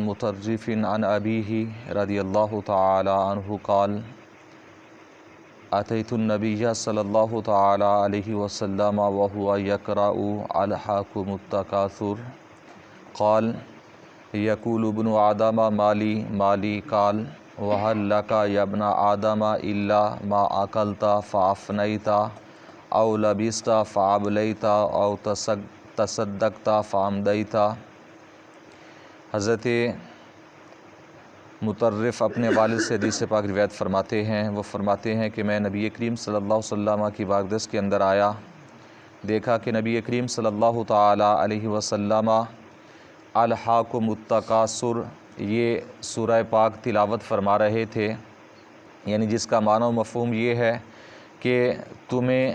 مطرف عن أبيه رضي الله تعالى عنه قال أتيت النبي صلى الله تعالى عليه وسلم وهو يقرأ ألهاكم التكاثر قال يقول ابن آدم مالي مالي قال وهل لك يا ابن آدم إلا ما أكلت فأفنيت أو لبست فأبليت أو تصدقت فأمضيت۔ حضرت مطرف اپنے والد سے حدیث پاک روایت فرماتے ہیں، وہ فرماتے ہیں کہ میں نبی کریم صلی اللہ علیہ وسلم کی بارگاہ کے اندر آیا، دیکھا کہ نبی کریم صلی اللہ تعالی علیہ وسلم الہاکم التکاثر یہ سورہ پاک تلاوت فرما رہے تھے، یعنی جس کا معنی و مفہوم یہ ہے کہ تمہیں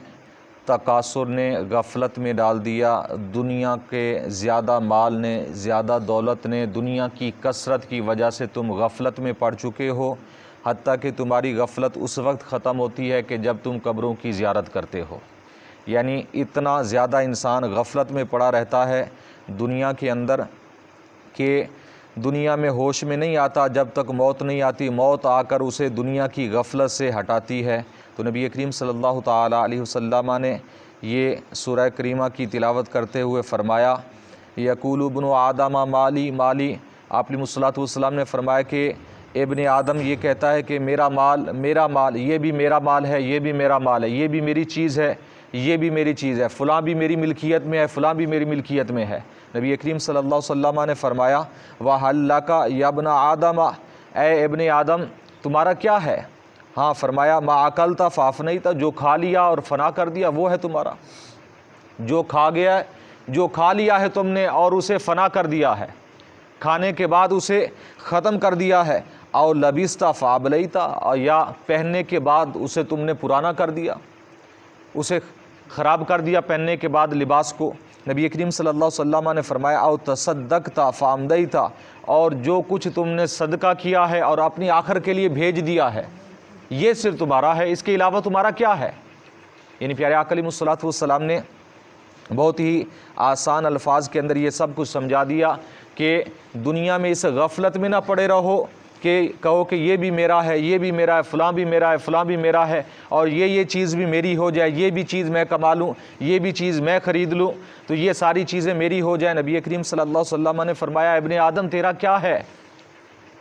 تکاثر نے غفلت میں ڈال دیا، دنیا کے زیادہ مال نے، زیادہ دولت نے، دنیا کی کثرت کی وجہ سے تم غفلت میں پڑ چکے ہو، حتیٰ کہ تمہاری غفلت اس وقت ختم ہوتی ہے کہ جب تم قبروں کی زیارت کرتے ہو۔ یعنی اتنا زیادہ انسان غفلت میں پڑا رہتا ہے دنیا کے اندر کہ دنیا میں ہوش میں نہیں آتا جب تک موت نہیں آتی، موت آ کر اسے دنیا کی غفلت سے ہٹاتی ہے۔ تو نبی کریم صلی اللہ تعالی علیہ وسلم نے یہ سورہ کریمہ کی تلاوت کرتے ہوئے فرمایا یقول ابن آدم مالی مالی، آپ علیہ الصلوۃ والسلام نے فرمایا کہ ابن آدم یہ کہتا ہے کہ میرا مال، یہ بھی میرا مال ہے، یہ بھی میرا مال ہے، یہ بھی میری چیز ہے، یہ بھی میری چیز ہے، فلاں بھی میری ملکیت میں ہے، فلاں بھی میری ملکیت میں ہے۔ نبی کریم صلی اللہ علیہ وسلم نے فرمایا وَهَلْ لَكَ يَا ابْنَ آدَمَ، اے ابن آدم تمہارا کیا ہے؟ ہاں فرمایا مَا أَكَلْتَ فَأَفْنَيْتَ، جو کھا لیا اور فنا کر دیا وہ ہے تمہارا، جو کھا گیا ہے، جو کھا لیا ہے تم نے اور اسے فنا کر دیا ہے، کھانے کے بعد اسے ختم کر دیا ہے، او لبست فأبلیت، یا پہننے کے بعد اسے تم نے پرانا کر دیا، اسے خراب کر دیا پہننے کے بعد لباس کو۔ نبی کریم صلی اللہ علیہ وسلم نے فرمایا او تصدقت فامضیت، اور جو کچھ تم نے صدقہ کیا ہے اور اپنی آخر کے لیے بھیج دیا ہے یہ صرف تمہارا ہے، اس کے علاوہ تمہارا کیا ہے؟ یعنی پیارے آقا علیہ الصلوۃ والسلام نے بہت ہی آسان الفاظ کے اندر یہ سب کچھ سمجھا دیا کہ دنیا میں اس غفلت میں نہ پڑے رہو کہ کہو کہ یہ بھی میرا ہے، یہ بھی میرا ہے، فلاں بھی میرا ہے، فلاں بھی میرا ہے، اور یہ چیز بھی میری ہو جائے، یہ بھی چیز میں کما لوں، یہ بھی چیز میں خرید لوں تو یہ ساری چیزیں میری ہو جائیں۔ نبی کریم صلی اللہ علیہ وسلم نے فرمایا ابن آدم تیرا کیا ہے؟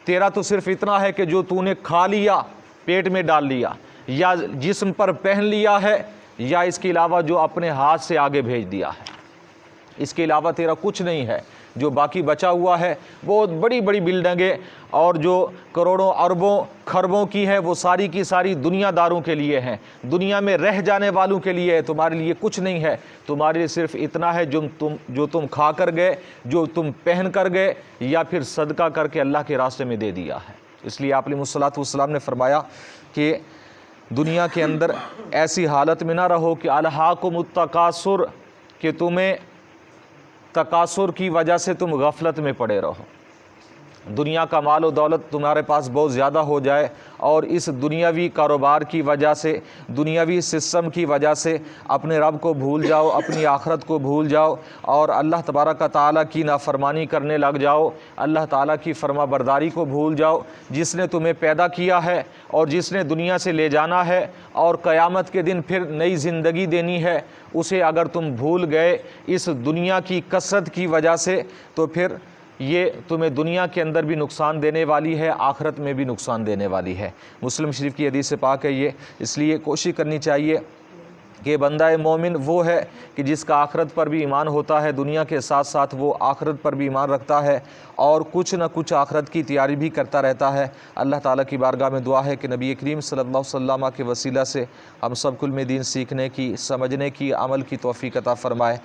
تیرا تو صرف اتنا ہے کہ جو تو نے کھا لیا، پیٹ میں ڈال لیا، یا جسم پر پہن لیا ہے، یا اس کے علاوہ جو اپنے ہاتھ سے آگے بھیج دیا ہے، اس کے علاوہ تیرا کچھ نہیں ہے۔ جو باقی بچا ہوا ہے بہت بڑی بڑی بلڈنگیں اور جو کروڑوں اربوں خربوں کی ہے وہ ساری کی ساری دنیا داروں کے لیے ہیں، دنیا میں رہ جانے والوں کے لیے ہے، تمہارے لیے کچھ نہیں ہے۔ تمہارے لیے صرف اتنا ہے جو تم کھا کر گئے، جو تم پہن کر گئے، یا پھر صدقہ کر کے اللہ کے راستے میں دے دیا ہے۔ اس لیے آپ علیہ الصلوۃ والسلام نے فرمایا کہ دنیا کے اندر ایسی حالت میں نہ رہو کہ الہاکم التکاثر، کہ تمہیں تکاثر کی وجہ سے تم غفلت میں پڑے رہو، دنیا کا مال و دولت تمہارے پاس بہت زیادہ ہو جائے اور اس دنیاوی کاروبار کی وجہ سے، دنیاوی سسٹم کی وجہ سے اپنے رب کو بھول جاؤ، اپنی آخرت کو بھول جاؤ اور اللہ تبارک و تعالیٰ کی نافرمانی کرنے لگ جاؤ، اللہ تعالیٰ کی فرما برداری کو بھول جاؤ، جس نے تمہیں پیدا کیا ہے اور جس نے دنیا سے لے جانا ہے اور قیامت کے دن پھر نئی زندگی دینی ہے، اسے اگر تم بھول گئے اس دنیا کی کثرت کی وجہ سے تو پھر یہ تمہیں دنیا کے اندر بھی نقصان دینے والی ہے، آخرت میں بھی نقصان دینے والی ہے۔ مسلم شریف کی حدیث پاک ہے یہ، اس لیے کوشش کرنی چاہیے کہ بندہ مومن وہ ہے کہ جس کا آخرت پر بھی ایمان ہوتا ہے، دنیا کے ساتھ ساتھ وہ آخرت پر بھی ایمان رکھتا ہے اور کچھ نہ کچھ آخرت کی تیاری بھی کرتا رہتا ہے۔ اللہ تعالیٰ کی بارگاہ میں دعا ہے کہ نبی کریم صلی اللہ علیہ وسلم کے وسیلہ سے ہم سب کو علم دین سیکھنے کی، سمجھنے کی، عمل کی توفیق عطا فرمائے۔